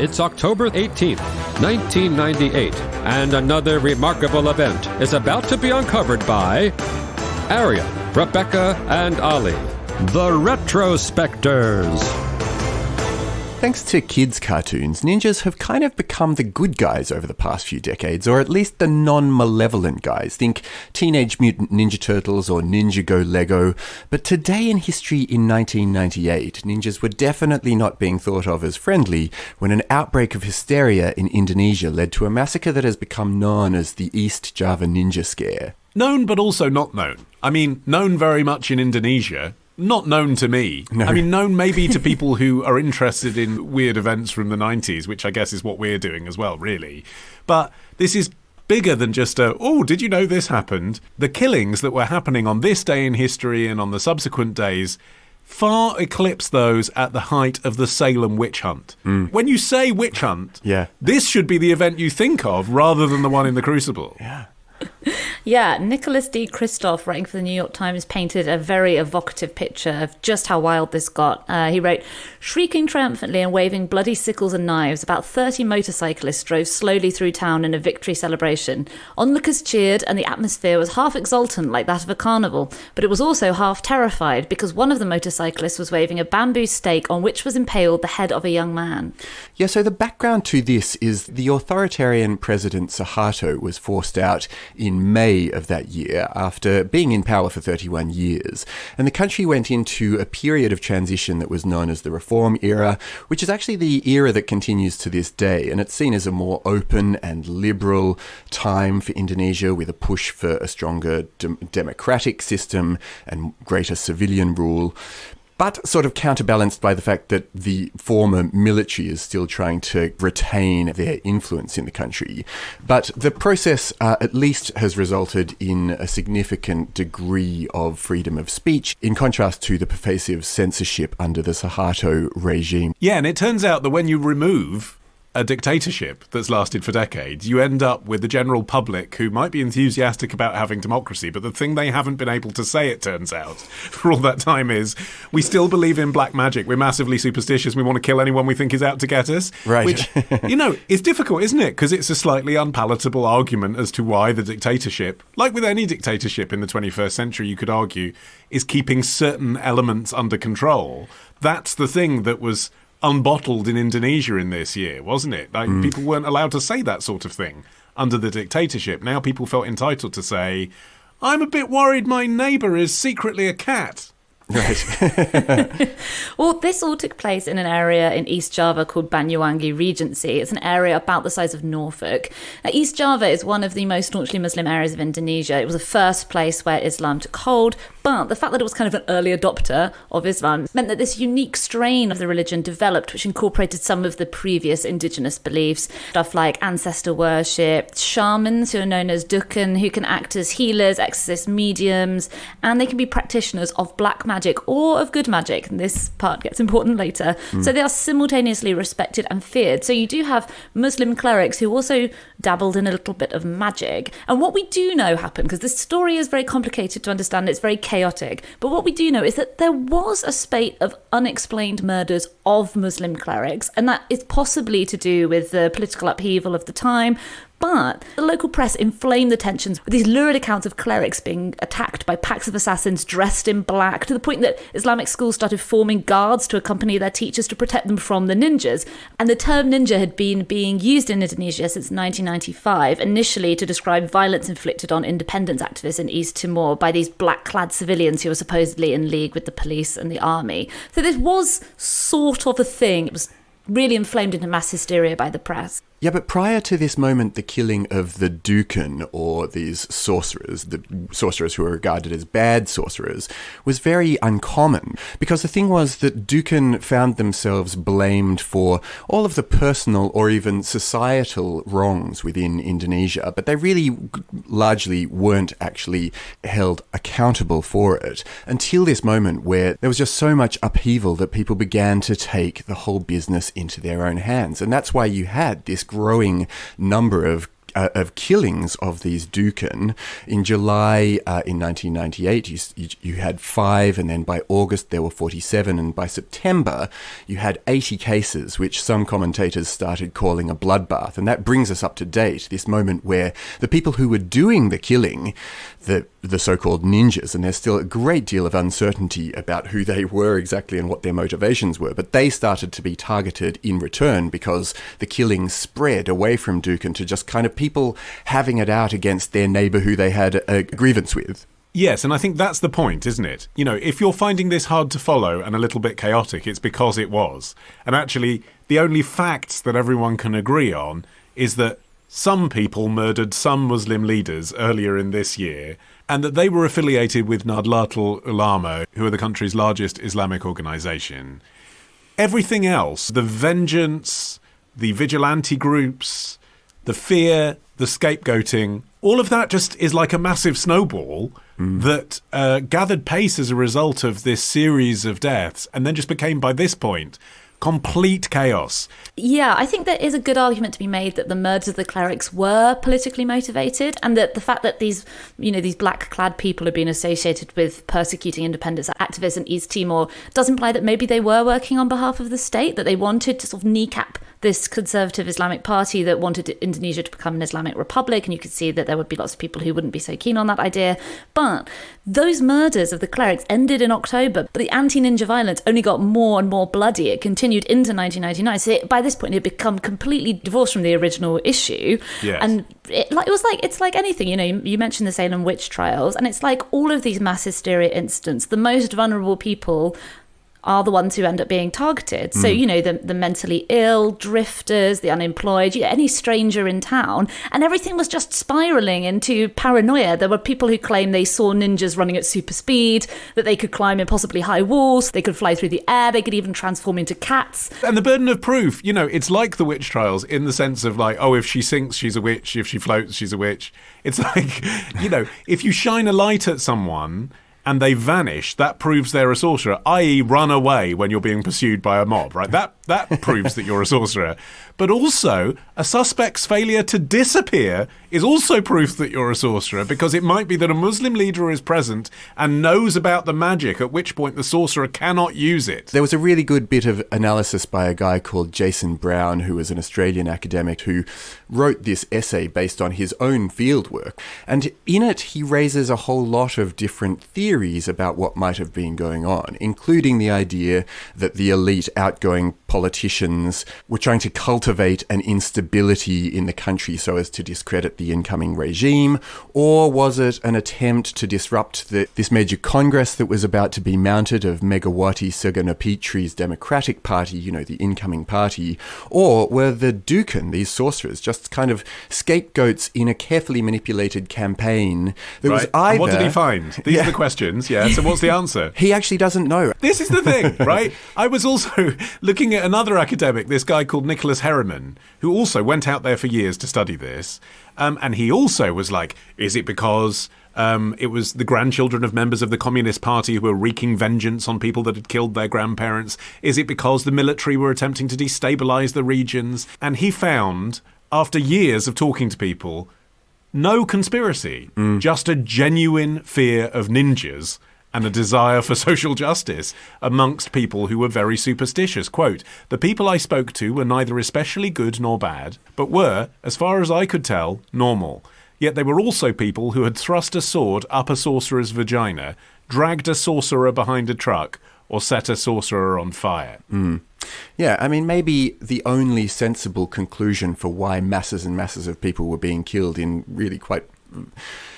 It's October 18th, 1998, and another remarkable event is about to be uncovered by Arion, Rebecca, and Olly, the Retrospectors. Thanks to kids' cartoons, ninjas have kind of become the good guys over the past few decades, or at least the non-malevolent guys. Think Teenage Mutant Ninja Turtles or Ninja Go Lego. But today in history in 1998, ninjas were definitely not being thought of as friendly when an outbreak of hysteria in Indonesia led to a massacre that has become known as the East Java Ninja Scare. Known but also not known. I mean, known very much in Indonesia. Not known to me. No. I mean, known maybe to people who are interested in weird events from the 90s, which I guess is what we're doing as well, really. But this is bigger than just did you know this happened? The killings that were happening on this day in history and on the subsequent days far eclipse those at the height of the Salem witch hunt. When you say witch hunt, this should be the event you think of rather than the one in the Crucible. Yeah, Nicholas D. Kristof, writing for the New York Times, painted a very evocative picture of just how wild this got. He wrote, "Shrieking triumphantly and waving bloody sickles and knives, about 30 motorcyclists drove slowly through town in a victory celebration. Onlookers cheered, and the atmosphere was half exultant like that of a carnival, but it was also half terrified because one of the motorcyclists was waving a bamboo stake on which was impaled the head of a young man." Yeah, so the background to this is the authoritarian President Suharto was forced out in May of that year after being in power for 31 years. And the country went into a period of transition that was known as the Reform era, which is actually the era that continues to this day. And it's seen as a more open and liberal time for Indonesia, with a push for a stronger democratic system and greater civilian rule, but sort of counterbalanced by the fact that the former military is still trying to retain their influence in the country. But the process at least has resulted in a significant degree of freedom of speech, in contrast to the pervasive censorship under the Suharto regime. Yeah, and it turns out that when you remove a dictatorship that's lasted for decades, you end up with the general public who might be enthusiastic about having democracy, but the thing they haven't been able to say, it turns out, for all that time is, we still believe in black magic, we're massively superstitious, we want to kill anyone we think is out to get us. Right. Which, is difficult, isn't it? Because it's a slightly unpalatable argument as to why the dictatorship, like with any dictatorship in the 21st century, you could argue, is keeping certain elements under control. That's the thing that was unbottled in Indonesia in this year, wasn't it? Like, people weren't allowed to say that sort of thing under the dictatorship. Now people felt entitled to say, I'm a bit worried my neighbour is secretly a cat. Right. Well, this all took place in an area in East Java called Banyuwangi Regency. It's an area about the size of Norfolk. East Java is one of the most staunchly Muslim areas of Indonesia. It was the first place where Islam took hold, but the fact that it was kind of an early adopter of Islam meant that this unique strain of the religion developed, which incorporated some of the previous indigenous beliefs, stuff like ancestor worship, shamans who are known as dukun, who can act as healers, exorcists, mediums, and they can be practitioners of black magic or of good magic. And this part gets important later. So they are simultaneously respected and feared. So you do have Muslim clerics who also dabbled in a little bit of magic. And what we do know happened, because this story is very complicated to understand, it's very chaotic, but what we do know is that there was a spate of unexplained murders of Muslim clerics, and that is possibly to do with the political upheaval of the time. But the local press inflamed the tensions with these lurid accounts of clerics being attacked by packs of assassins dressed in black, to the point that Islamic schools started forming guards to accompany their teachers to protect them from the ninjas. And the term ninja had been being used in Indonesia since 1995, initially to describe violence inflicted on independence activists in East Timor by these black-clad civilians who were supposedly in league with the police and the army. So this was sort of a thing. It was really inflamed into mass hysteria by the press. Yeah, but prior to this moment, the killing of the dukun, or these sorcerers, the sorcerers who were regarded as bad sorcerers, was very uncommon. Because the thing was that dukun found themselves blamed for all of the personal or even societal wrongs within Indonesia, but they really largely weren't actually held accountable for it until this moment where there was just so much upheaval that people began to take the whole business into their own hands. And that's why you had this growing number of of killings of these Dukan. In July in 1998, you had 5, and then by August there were 47, and by September you had 80 cases, which some commentators started calling a bloodbath. And that brings us up to date, this moment where the people who were doing the killing, the so-called ninjas, and there's still a great deal of uncertainty about who they were exactly and what their motivations were, but they started to be targeted in return because the killings spread away from Dukan to just kind of people having it out against their neighbour who they had a grievance with. Yes, and I think that's the point, isn't it? You know, if you're finding this hard to follow and a little bit chaotic, it's because it was. And actually, the only facts that everyone can agree on is that some people murdered some Muslim leaders earlier in this year, and that they were affiliated with Nahdlatul Ulama, who are the country's largest Islamic organisation. Everything else, the vengeance, the vigilante groups, the fear, the scapegoating, all of that just is like a massive snowball that gathered pace as a result of this series of deaths, and then just became, by this point, complete chaos. Yeah, I think there is a good argument to be made that the murders of the clerics were politically motivated, and that the fact that these black-clad people have been associated with persecuting independence activists in East Timor does imply that maybe they were working on behalf of the state, that they wanted to sort of kneecap this conservative Islamic party that wanted Indonesia to become an Islamic republic, and you could see that there would be lots of people who wouldn't be so keen on that idea. But those murders of the clerics ended in October, but the anti-ninja violence only got more and more bloody. It continued into 1999. So by this point, it had become completely divorced from the original issue. Yes. And it's like anything, you mentioned the Salem witch trials, and it's like all of these mass hysteria incidents, the most vulnerable people are the ones who end up being targeted. So, the mentally ill, drifters, the unemployed, any stranger in town. And everything was just spiraling into paranoia. There were people who claimed they saw ninjas running at super speed, that they could climb impossibly high walls, they could fly through the air, they could even transform into cats. And the burden of proof, it's like the witch trials in the sense of like, oh, if she sinks, she's a witch. If she floats, she's a witch. It's like, if you shine a light at someone and they vanish, that proves they're a sorcerer, i.e. run away when you're being pursued by a mob, right? That proves that you're a sorcerer. But also, a suspect's failure to disappear is also proof that you're a sorcerer, because it might be that a Muslim leader is present and knows about the magic, at which point the sorcerer cannot use it. There was a really good bit of analysis by a guy called Jason Brown, who was an Australian academic who wrote this essay based on his own fieldwork. And in it, he raises a whole lot of different theories about what might have been going on, including the idea that the elite outgoing politicians were trying to cultivate an instability in the country so as to discredit the incoming regime, or was it an attempt to disrupt this major congress that was about to be mounted of Megawati Sukarnopetri's Democratic Party, the incoming party, or were the Dukan, these sorcerers, just kind of scapegoats in a carefully manipulated campaign that was either... And what did he find? These are the questions, yeah. So what's the answer? He actually doesn't know. This is the thing, right? I was also looking at another academic, this guy called Nicholas Herriman, who also went out there for years to study this. And he also was like, is it because it was the grandchildren of members of the Communist Party who were wreaking vengeance on people that had killed their grandparents? Is it because the military were attempting to destabilize the regions? And he found, after years of talking to people, no conspiracy, just a genuine fear of ninjas and a desire for social justice amongst people who were very superstitious. Quote, "The people I spoke to were neither especially good nor bad, but were, as far as I could tell, normal. Yet they were also people who had thrust a sword up a sorcerer's vagina, dragged a sorcerer behind a truck, or set a sorcerer on fire." Yeah, I mean, maybe the only sensible conclusion for why masses and masses of people were being killed in really quite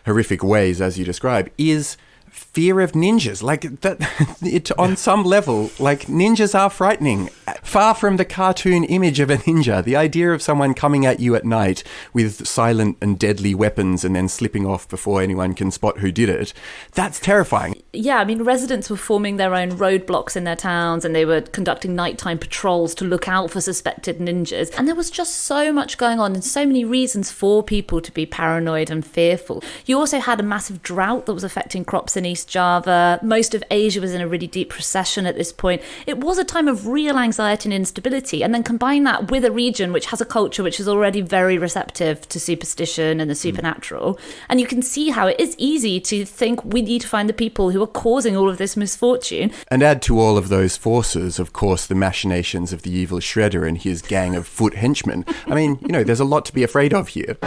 horrific ways, as you describe, is fear of ninjas. Like that, on some level, like ninjas are frightening. Far from the cartoon image of a ninja, the idea of someone coming at you at night with silent and deadly weapons and then slipping off before anyone can spot who did it, that's terrifying. Yeah, I mean, residents were forming their own roadblocks in their towns, and they were conducting nighttime patrols to look out for suspected ninjas. And there was just so much going on and so many reasons for people to be paranoid and fearful. You also had a massive drought that was affecting crops in East Java. Most of Asia was in a really deep recession at this point. It was a time of real anxiety certain instability, and then combine that with a region which has a culture which is already very receptive to superstition and the supernatural. And you can see how it is easy to think we need to find the people who are causing all of this misfortune. And add to all of those forces, of course, the machinations of the evil Shredder and his gang of foot henchmen. I mean, there's a lot to be afraid of here.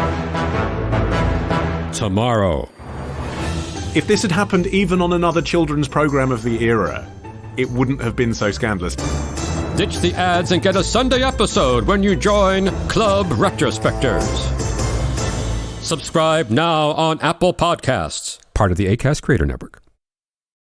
Tomorrow. If this had happened even on another children's program of the era, it wouldn't have been so scandalous. Ditch the ads and get a Sunday episode when you join Club Retrospectors. Subscribe now on Apple Podcasts, part of the Acast Creator Network.